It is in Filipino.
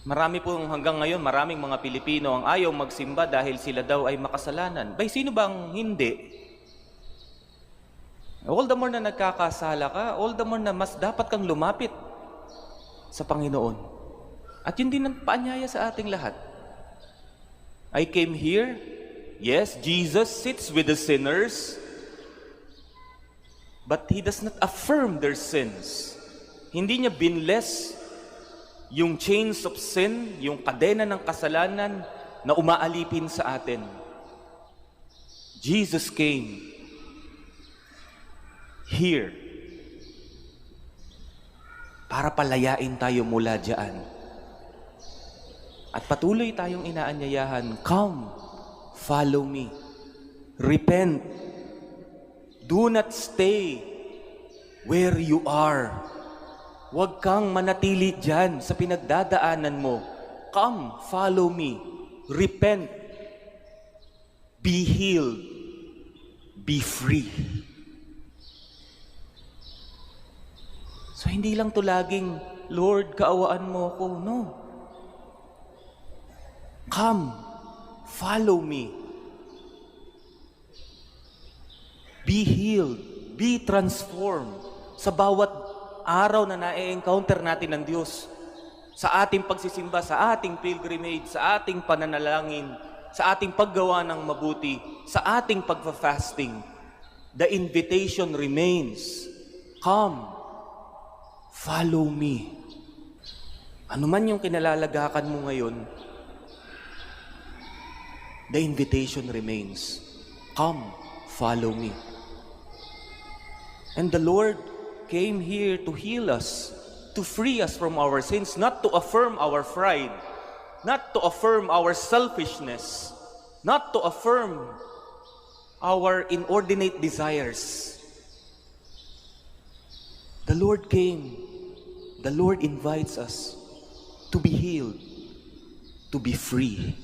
Marami pong hanggang ngayon, maraming mga Pilipino ang ayaw magsimba dahil sila daw ay makasalanan. Bay, sino bang hindi? All the more na nagkakasala ka, all the more na mas dapat kang lumapit sa Panginoon. At yun din ang paanyaya sa ating lahat. I came here, yes, Jesus sits with the sinners, but He does not affirm their sins. Hindi niya binless yung chains of sin, yung kadena ng kasalanan na umaalipin sa atin. Jesus came here para palayain tayo mula diyan. At patuloy tayong inaanyayahan, come, follow me, repent, do not stay where you are. Huwag kang manatili dyan sa pinagdadaanan mo. Come, follow me. Repent. Be healed. Be free. So, hindi lang to laging, Lord, kaawaan mo ako. No. Come, follow me. Be healed. Be transformed. Sa bawat araw na na-encounter natin ng Diyos, sa ating pagsisimba, sa ating pilgrimage, sa ating pananalangin, sa ating paggawa ng mabuti, sa ating pagfa-fasting, the invitation remains, come, follow me. Ano man yung kinalalagakan mo ngayon, the invitation remains, come, follow me. And the Lord came here to heal us, to free us from our sins, not to affirm our pride, not to affirm our selfishness, not to affirm our inordinate desires. The Lord came, the Lord invites us to be healed, to be free.